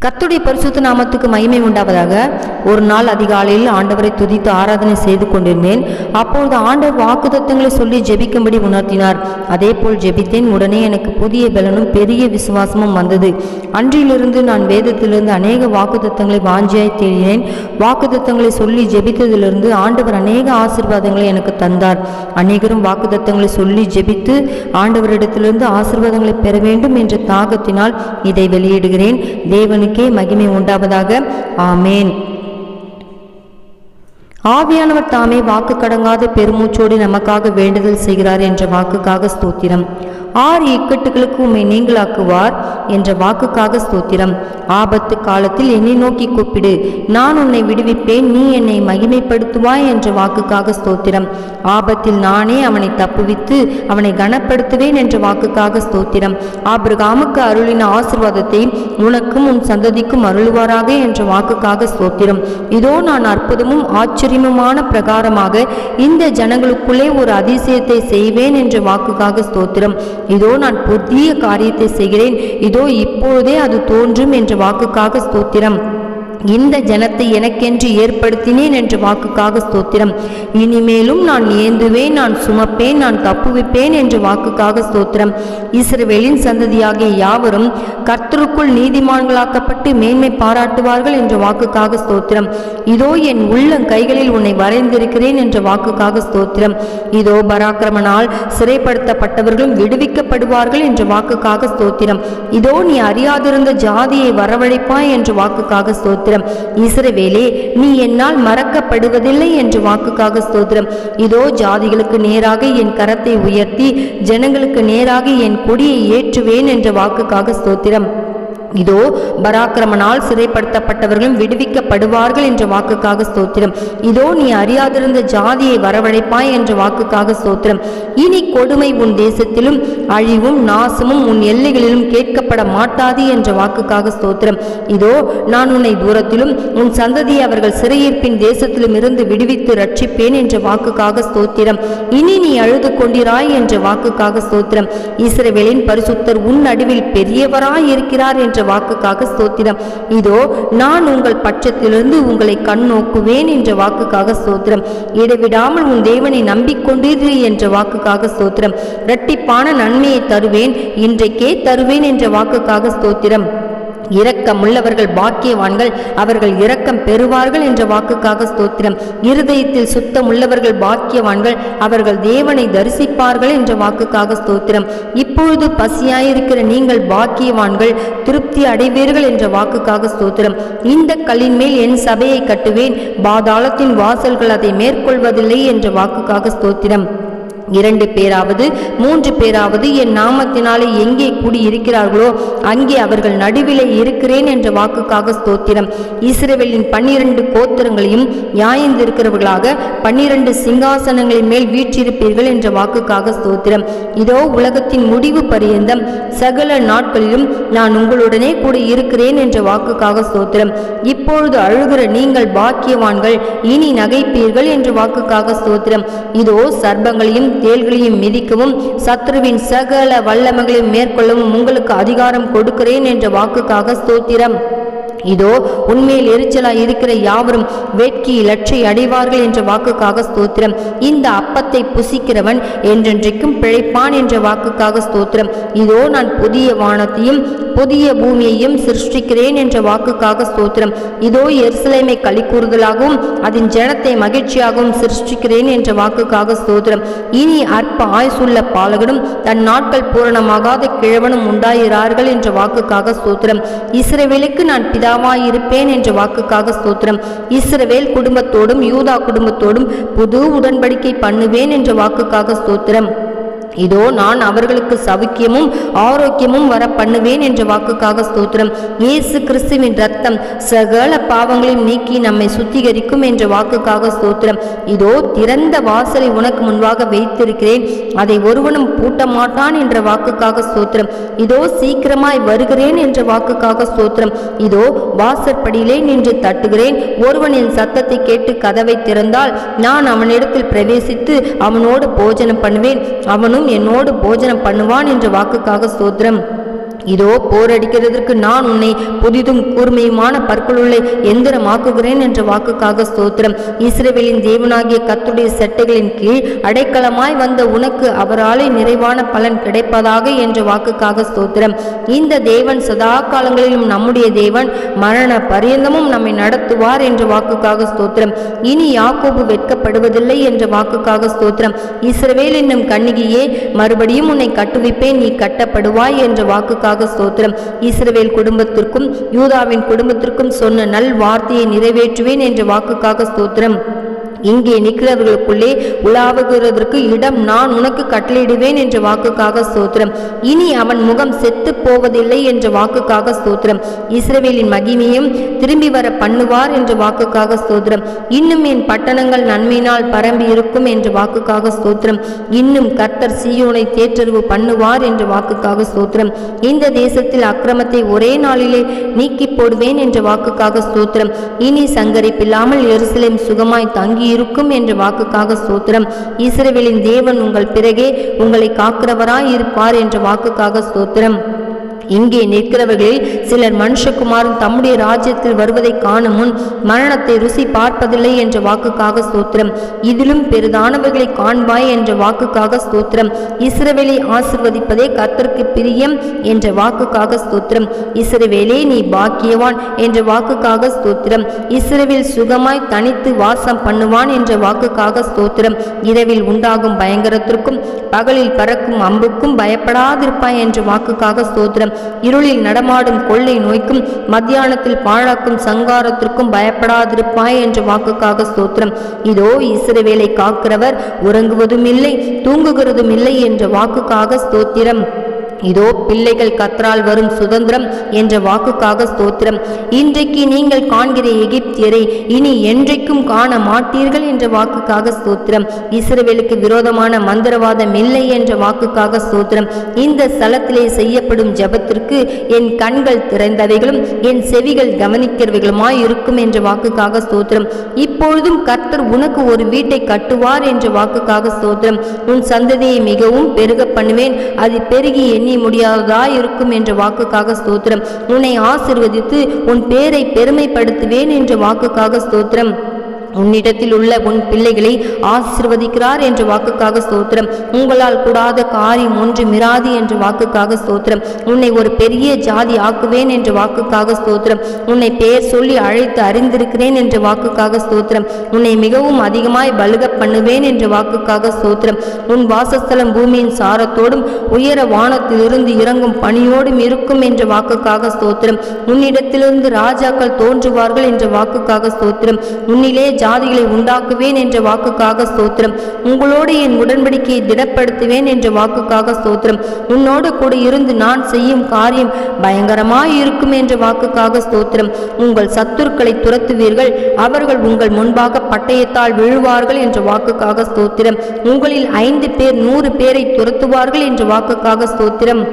கர்த்தருடைய பரிசுத்த நாமத்துக்கு மகிமை உண்டாவதாக. ஒரு நாள் அதிகாலையில் ஆண்டவரை துதித்து ஆராதனை செய்து கொண்டிருந்தேன். அப்பொழுது ஆண்டவர் வாக்குத்தத்தங்களை சொல்லி ஜெபிக்கும்படி உணர்த்தினார். அதே போல் ஜெபித்தேன். உடனே எனக்கு புதிய பலனும் பெரிய விசுவாசமும் வந்தது. அன்றிலிருந்து நான் வேதத்திலிருந்து அநேக வாக்குத்தத்தங்களை வாஞ்சியாய் தேடினேன். வாக்குத்தத்தங்களை சொல்லி ஜெபித்ததிலிருந்து ஆண்டவர் அநேக ஆசீர்வாதங்களை எனக்கு தந்தார். அநேகரும் வாக்குத்தத்தங்களை சொல்லி ஜெபித்து ஆண்டவரிடத்திலிருந்து ஆசீர்வாதங்களை பெற வேண்டும் என்ற தாகத்தினால் இதை வெளியிடுகிறேன். தேவனுக்கே மகிமை உண்டாவதாக. ஆமேன். ஆவியானவர் தாமே வாக்கு கடங்காத பெருமூச்சோடு நமக்காக வேண்டுதல் செய்கிறார் என்ற வாக்குக்காக ஸ்தோத்திரம். 6 இக்கட்டுகளுக்கு உம்மை நீங்களாக்குவார் என்ற வாக்குக்காக ஸ்தோத்திரம். ஆபத்து காலத்தில் என்னை நோக்கி கூப்பிடு, நான் உன்னை விடுவிப்பேன், நீ என்னை மகிமைப்படுத்துவாய் என்ற வாக்குக்காக ஸ்தோத்திரம். ஆபத்தில் நானே அவனை தப்புவித்து அவனை கனப்படுத்துவேன் என்ற வாக்குக்காக ஸ்தோத்திரம். ஆபிரகாமுக்கு அருளின ஆசீர்வாதத்தை உனக்கும் உன் சந்ததிக்கும் அருள்வாராக என்ற வாக்குக்காக ஸ்தோத்திரம். இதோ நான் அற்புதமும் ஆச்சரியமுமான பிரகாரமாக இந்த ஜனங்களுக்குள்ளே ஒரு அதிசயத்தை செய்வேன் என்ற வாக்குக்காக ஸ்தோத்திரம். இதோ நான் புதிய காரியத்தை செய்கிறேன், இதோ இப்பொழுதே அது தோன்றும் என்ற வாக்குக்காக ஸ்தோத்திரம். இந்த ஜனத்தை எனக்கென்று ஏற்படுத்தினேன் என்ற வாக்குக்காக ஸ்தோத்திரம். இனிமேலும் நான் ஏந்துவேன், நான் சுமப்பேன், நான் தப்புவிப்பேன் என்ற வாக்குக்காக ஸ்தோத்திரம். இஸ்ரவேலின் சந்ததியாகிய யாவரும் கர்த்தருக்குள் நீதிமான்களாக்கப்பட்டு மேன்மை பாராட்டுவார்கள் என்ற வாக்குக்காக ஸ்தோத்திரம். இதோ என் உள்ளம் கைகளில் உன்னை வரைந்திருக்கிறேன் என்ற வாக்குக்காக ஸ்தோத்திரம். இதோ பராக்கிரமனால் சிறைப்படுத்தப்பட்டவர்களும் விடுவிக்கப்படுவார்கள் என்ற வாக்குக்காக ஸ்தோத்திரம். இதோ நீ அறியாதிருந்த ஜாதியை வரவழைப்பாய் என்ற வாக்குக்காக ஸ்தோத்திரம். இஸ்ரவேலே, நீ என்னால் மறக்கப்படுவதில்லை என்ற வாக்குக்காக ஸ்தோத்திரம். இதோ ஜாதிகளுக்கு நேராக என் கரத்தை உயர்த்தி ஜனங்களுக்கு நேராக என் கொடியை ஏற்றுவேன் என்ற வாக்குக்காக ஸ்தோத்திரம். இதோ பராக்கிரமனால் சிறைப்படுத்தப்பட்டவர்களும் விடுவிக்கப்படுவார்கள் என்ற வாக்குக்காக ஸ்தோத்திரம். இதோ நீ அறியாதிருந்த ஜாதியை வரவழைப்பாய் என்ற வாக்குக்காக ஸ்தோத்திரம். இனி கொடுமை உன் தேசத்திலும் அழிவும் நாசமும் உன் எல்லைகளிலும் கேட்கப்பட மாட்டாது என்ற வாக்குக்காக ஸ்தோத்திரம். இதோ நான் உன்னை தூரத்திலும் உன் சந்ததியை அவர்கள் சிறையிருப்பின் தேசத்திலும் இருந்து விடுவித்து ரட்சிப்பேன் என்ற வாக்குக்காக ஸ்தோத்திரம். இனி நீ அழுது கொண்டிராய் என்ற வாக்குக்காக ஸ்தோத்திரம். இஸ்ரவேலின் பரிசுத்தர் உன் நடுவில் பெரியவராய் இருக்கிறார் என்ற வாக்குக்காக ஸ்தோத்திரம். இதோ நான் உங்கள் பட்சத்திலிருந்து உங்களை கண் நோக்குவேன் என்ற வாக்குக்காக ஸ்தோத்திரம். இடைவிடாமல் உன் தேவனை நம்பிக்கொண்டிரு என்ற வாக்குக்காக ஸ்தோத்திரம். இரட்டிப்பான நன்மையை தருவேன், இன்றைக்கே தருவேன் என்ற வாக்குக்காக ஸ்தோத்திரம். இரக்கமுள்ளவர்கள் பாக்கியவான்கள், அவர்கள் இரக்கம் பெறுவார்கள் என்ற வாக்குக்காக ஸ்தோத்திரம். இருதயத்தில் சுத்தம் உள்ளவர்கள் பாக்கியவான்கள், அவர்கள் தேவனை தரிசிப்பார்கள் என்ற வாக்குக்காக ஸ்தோத்திரம். இப்பொழுது பசியாயிருக்கிற நீங்கள் பாக்கியவான்கள், திருப்தி அடைவீர்கள் என்ற வாக்குக்காக ஸ்தோத்திரம். இந்த கல்லின் மேல் என் சபையை கட்டுவேன், பாதாளத்தின் வாசல்கள் அதை மேற்கொள்வதில்லை என்ற வாக்குக்காக ஸ்தோத்திரம். 2 பேராவது 3 பேராவது என் நாமத்தினாலே எங்கே கூடி இருக்கிறார்களோ அங்கே அவர்கள் நடுவிலே இருக்கிறேன் என்ற வாக்குக்காக ஸ்தோத்திரம். இஸ்ரவேலின் 12 கோத்திரங்களையும் நியாயந்திருக்கிறவர்களாக 12 சிங்காசனங்களின் மேல் வீற்றிருப்பீர்கள் என்ற வாக்குக்காக ஸ்தோத்திரம். இதோ உலகத்தின் முடிவு பரியந்தம் சகல நாட்களிலும் நான் உங்களுடனே கூட இருக்கிறேன் என்ற வாக்குக்காக ஸ்தோத்திரம். இப்பொழுது அழுகிற நீங்கள் பாக்கியவான்கள், இனி நகைப்பீர்கள் என்ற வாக்குக்காக ஸ்தோத்திரம். இதோ சர்ப்பங்களையும் தேள்களையும் மிதிக்கவும் சத்ருவின் சகல வல்லமைகளையும் மேற்கொள்ளவும் உங்களுக்கு அதிகாரம் கொடுக்கிறேன் என்ற வாக்குக்காக ஸ்தோத்திரம். இதோ உண்மையில் எரிச்சலாய் இருக்கிற யாவரும் வேட்கி லட்சை அடைவார்கள் என்ற வாக்குக்காக ஸ்தோத்திரம். இந்த அப்பத்தை புசிக்கிறவன் என்றென்றைக்கும் பிழைப்பான் என்ற வாக்குக்காக ஸ்தோத்திரம். இதோ நான் புதிய வானத்தையும் புதிய பூமியையும் சிருஷ்டிக்கிறேன் என்ற வாக்குக்காக ஸ்தோத்திரம். இதோ எருசலேமை களிக்கூறுதலாகவும் அதன் ஜனத்தை மகிழ்ச்சியாகவும் சிருஷ்டிக்கிறேன் என்ற வாக்குக்காக ஸ்தோத்திரம். இனி அற்ப ஆயுசுள்ள பாலகனும் தன் நாட்கள் பூரணமாகாத கிழவனும் உண்டாயிரார்கள் என்ற வாக்குக்காக ஸ்தோத்திரம். இஸ்ரவேலுக்கு நான் பிதாவாயிருப்பேன் என்ற வாக்குக்காக ஸ்தோத்திரம். இஸ்ரவேல் குடும்பத்தோடும் யூதா குடும்பத்தோடும் புது உடன்படிக்கை பண்ணுவேன் என்ற வாக்குக்காக ஸ்தோத்திரம். இதோ நான் அவர்களுக்கு சவுக்கியமும் ஆரோக்கியமும் வர பண்ணுவேன் என்ற வாக்குக்காக ஸ்தோத்திரம். இயேசு கிறிஸ்துவின் இரத்தம் சகல பாவங்களையும் நீக்கி நம்மை சுத்திகரிக்கும் என்ற வாக்குக்காக ஸ்தோத்திரம். இதோ திறந்த வாசலை உனக்கு முன்பாக வைத்திருக்கிறேன், அதை ஒருவனும் பூட்ட மாட்டான் என்ற வாக்குக்காக ஸ்தோத்திரம். இதோ சீக்கிரமாய் வருகிறேன் என்ற வாக்குக்காக ஸ்தோத்திரம். இதோ வாசற்படியிலே நின்று தட்டுகிறேன், ஒருவன் என் சத்தத்தை கேட்டு கதவை திறந்தால் நான் அவனிடத்தில் பிரவேசித்து அவனோடு போஜனம் பண்ணுவேன், அவனும் என்னோடு போஜனம் பண்ணுவான் என்ற வாக்குக்காக ஸ்தோத்திரம். இதோ போரடிக்கிறதற்கு நான் உன்னை புதிதும் கூர்மையுமான பற்களுள்ள எந்திரமாக்குகிறேன் என்ற வாக்குக்காக ஸ்தோத்திரம். இஸ்ரவேலின் தேவனாகிய கர்த்தருடைய செட்டைகளின் கீழ் அடைக்கலமாய் வந்த உனக்கு அவராலே நிறைவான பலன் கிடைப்பதாக என்ற வாக்குக்காக ஸ்தோத்திரம். இந்த தேவன் சதா காலங்களிலும் நம்முடைய தேவன், மரண பரியந்தமும் நம்மை நடத்துவார் என்ற வாக்குக்காக ஸ்தோத்திரம். இனி யாக்கோபு வெட்கப்படுவதில்லை என்ற வாக்குக்காக ஸ்தோத்திரம். இஸ்ரவேல் என்னும் கன்னிகையே, மறுபடியும் உன்னை கட்டுவிப்பேன், நீ கட்டப்படுவாய் என்ற வாக்குக்காக ஸ்தோத்திரம். இஸ்ரவேல் குடும்பத்திற்கும் யூதாவின் குடும்பத்திற்கும் சொன்ன நல் வார்த்தையை நிறைவேற்றுவேன் என்ற வாக்குக்காக ஸ்தோத்திரம். இங்கே நிற்கிறவர்களுக்குள்ளே உலாவுகிறதற்கு இடம் நான் உனக்கு கட்டளையிடுவேன் என்ற வாக்குக்காக ஸ்தோத்திரம். இனி அவன் முகம் செத்து போவதில்லை என்ற வாக்குக்காக ஸ்தோத்திரம். இஸ்ரவேலின் மகிமையும் திரும்பி வர பண்ணுவார் என்ற வாக்குக்காக ஸ்தோத்திரம். இன்னும் என் பட்டணங்கள் நன்மையினால் பரம்பி இருக்கும் என்ற வாக்குக்காக ஸ்தோத்திரம். இன்னும் கர்த்தர் சீயோனை தேற்றறிவு பண்ணுவார் என்ற வாக்குக்காக ஸ்தோத்திரம். இந்த தேசத்தில் அக்கிரமத்தை ஒரே நாளிலே நீக்கி போடுவேன் என்ற வாக்குக்காக ஸ்தோத்திரம். இனி சங்கரிப்பில்லாமல் எருசலேம் சுகமாய் தங்கி இருக்கும் என்ற வாக்குக்காக ஸ்தோத்திரம். இஸ்ரவேலின் தேவன் உங்கள் பிறகே உங்களை காக்கிறவராய் இருப்பார் என்ற வாக்குக்காக ஸ்தோத்திரம். இங்கே நிற்கிறவர்களில் சிலர் மனுஷகுமாரன் தம்முடைய ராஜ்யத்தில் வருவதை காணும் முன் மரணத்தை ருசி பார்ப்பதில்லை என்ற வாக்குக்காக ஸ்தோத்திரம். இதிலும் பெரிதானவர்களை காண்பாய் என்ற வாக்குக்காக ஸ்தோத்திரம். இஸ்ரவேலை ஆசிர்வதிப்பதே கர்த்தருக்கு பிரியம் என்ற வாக்குக்காக ஸ்தோத்திரம். இஸ்ரவேலே நீ பாக்கியவான் என்ற வாக்குக்காக ஸ்தோத்திரம். இஸ்ரவேல் சுகமாய் தனித்து வாசம் பண்ணுவான் என்ற வாக்குக்காக ஸ்தோத்திரம். இரவில் உண்டாகும் பயங்கரத்திற்கும் பகலில் பறக்கும் அம்புக்கும் பயப்படாதிருப்பாய் என்ற வாக்குக்காக ஸ்தோத்திரம். இருளில் நடமாடும் கொள்ளை நோய்க்கும் மத்தியானத்தில் பாழாக்கும் சங்காரத்திற்கும் பயப்படாதிருப்பாய் என்ற வாக்குக்காக ஸ்தோத்திரம். இதோ இஸ்ரவேலை காக்கிறவர் உறங்குவதும் இல்லை தூங்குகிறதும் இல்லை என்ற வாக்குக்காக ஸ்தோத்திரம். இதோ பிள்ளைகள் கர்த்தரால் வரும் சுதந்திரம் என்ற வாக்குக்காக ஸ்தோத்திரம். இன்றைக்கு நீங்கள் காண்கிற எகிப்தியரை இனி என்றைக்கும் காண மாட்டீர்கள் என்ற வாக்குக்காக ஸ்தோத்திரம். இஸ்ரவேலுக்கு விரோதமான மந்திரவாதம் இல்லை என்ற வாக்குக்காக ஸ்தோத்திரம். இந்த ஸ்தலத்திலே செய்யப்படும் ஜெபத்திற்கு என் கண்கள் திறந்தவைகளும் என் செவிகள் கவனிக்கிறவைகளுமாய் இருக்கும் என்ற வாக்குக்காக ஸ்தோத்திரம். இப்பொழுதும் கர்த்தர் உனக்கு ஒரு வீட்டை கட்டுவார் என்ற வாக்குக்காக ஸ்தோத்திரம். உன் சந்ததியை மிகவும் பெருக பண்ணுவேன், அது பெருகி எண்ணி முடியாததாய் இருக்கும் என்ற வாக்குக்காக ஸ்தோத்திரம். உன்னை ஆசீர்வதித்து உன் பேரை பெருமைப்படுத்துவேன் என்ற வாக்குக்காக ஸ்தோத்திரம். உன்னிடத்தில் உள்ள உன் பிள்ளைகளை ஆசீர்வதிக்கிறார் என்ற வாக்குக்காக ஸ்தோத்திரம். உங்களால் கூடாத காரியம் ஒன்று மிராது என்ற வாக்குக்காக ஸ்தோத்திரம். உன்னை ஒரு பெரிய ஜாதி ஆக்குவேன் என்ற வாக்குக்காக ஸ்தோத்திரம். உன்னை பெயர் சொல்லி அழைத்து அறிந்திருக்கிறேன் என்ற வாக்குக்காக ஸ்தோத்திரம். உன்னை மிகவும் அதிகமாய் பலுக பண்ணுவேன் என்ற வாக்குக்காக ஸ்தோத்திரம். உன் வாசஸ்தலம் பூமியின் சாரத்தோடும் உயர வானத்திலிருந்து இறங்கும் பணியோடும் இருக்கும் என்ற வாக்குக்காக ஸ்தோத்திரம். உன்னிடத்திலிருந்து ராஜாக்கள் தோன்றுவார்கள் என்ற வாக்குக்காக ஸ்தோத்திரம். உன்னிலே ஜாதிகளை உண்டாக்குவேன் என்ற வாக்குக்காக ஸ்தோத்திரம். உங்களோடு என் உடன்படிக்கையை திடப்படுத்துவேன் என்ற வாக்குக்காக ஸ்தோத்திரம். உன்னோடு கூட இருந்து நான் செய்யும் காரியம் பயங்கரமாய் இருக்கும் என்ற வாக்குக்காக ஸ்தோத்திரம். உங்கள் சத்துருக்களை துரத்துவீர்கள், அவர்கள் உங்கள் முன்பாக பட்டயத்தால் விழுவார்கள் என்ற வாக்குக்காக ஸ்தோத்திரம். உங்களில் 5 பேர் 100 பேரை துரத்துவார்கள் என்ற வாக்குக்காக ஸ்தோத்திரம்.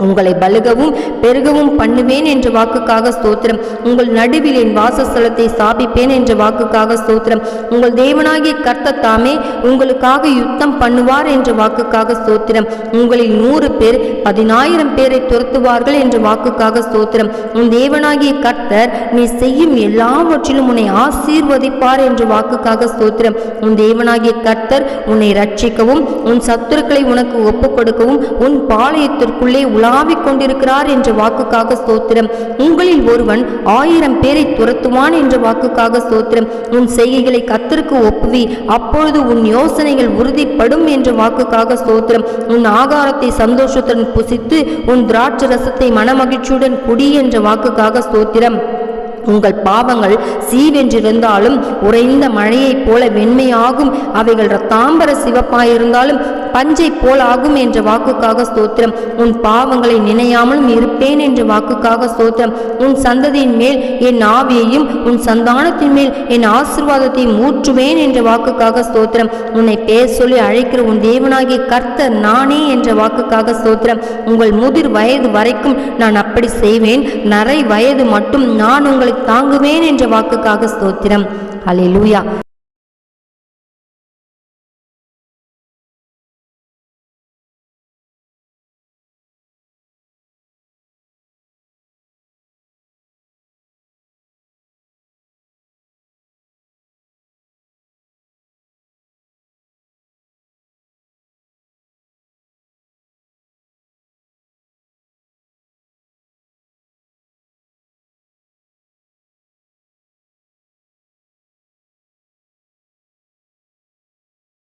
உங்களை பலுகவும் பெருகவும் பண்ணுவேன் என்ற வாக்குக்காக ஸ்தோத்திரம். உங்கள் நடுவில் என் வாசஸ்தலத்தை ஸ்தாபிப்பேன் என்ற வாக்குக்காக ஸ்தோத்திரம். உங்கள் தேவனாகிய கர்த்தர் தாமே உங்களுக்காக யுத்தம் பண்ணுவார் என்ற வாக்குக்காக ஸ்தோத்திரம். உங்களில் 100 பேர் 10,000 பேரை துரத்துவார்கள் என்ற வாக்குக்காக ஸ்தோத்திரம். உன் தேவனாகிய கர்த்தர் நீ செய்யும் எல்லாவற்றிலும் உன்னை ஆசீர்வதிப்பார் என்ற வாக்குக்காக ஸ்தோத்திரம். உன் தேவனாகிய கர்த்தர் உன்னை ரட்சிக்கவும் உன் சத்துருக்களை உனக்கு ஒப்புக் கொடுக்கவும் உன் பாளையத்திற்குள்ளே உலாவிக் கொண்டிருக்கிறார் என்ற வாக்குக்காக ஸ்தோத்திரம். உங்களில் ஒருவன் 1000 பேரை துரத்துவான் என்ற வாக்குக்காக ஸ்தோத்திரம். உன் செய்கைகளை கர்த்தருக்கு ஒப்புவி, அப்பொழுது உன் யோசனைகள் உறுதிப்படும் என்ற வாக்குக்காக ஸ்தோத்திரம். உன் ஆகாரத்தை சந்தோஷத்துடன் புசித்து உன் திராட்சை ரசத்தை மனமகிழ்ச்சியுடன் குடி என்ற வாக்குக்காக ஸ்தோத்திரம். உங்கள் பாவங்கள் சீவென்றிருந்தாலும் உறைந்த மழையைப் போல வெண்மையாகும், அவைகள் இரத்தாம்பர சிவப்பாயிருந்தாலும் பஞ்சை போல் ஆகும் என்ற வாக்குக்காக ஸ்தோத்திரம். உன் பாவங்களை நினையாமலும் இருப்பேன் என்ற வாக்குக்காக ஸ்தோத்திரம். உன் சந்ததியின் மேல் என் ஆவியையும் உன் சந்தானத்தின் மேல் என் ஆசீர்வாதத்தையும் ஊற்றுவேன் என்ற வாக்குக்காக ஸ்தோத்திரம். உன்னை பேர் சொல்லி அழைக்கிற உன் தேவனாகிய கர்த்தர் நானே என்ற வாக்குக்காக ஸ்தோத்திரம். உங்கள் முதிர் வயது வரைக்கும் நான் அப்படி செய்வேன், நரை வயது மட்டும் நான் உங்களை தாங்குவேன் என்ற வாக்குக்காக ஸ்தோத்திரம். அல்லேலூயா.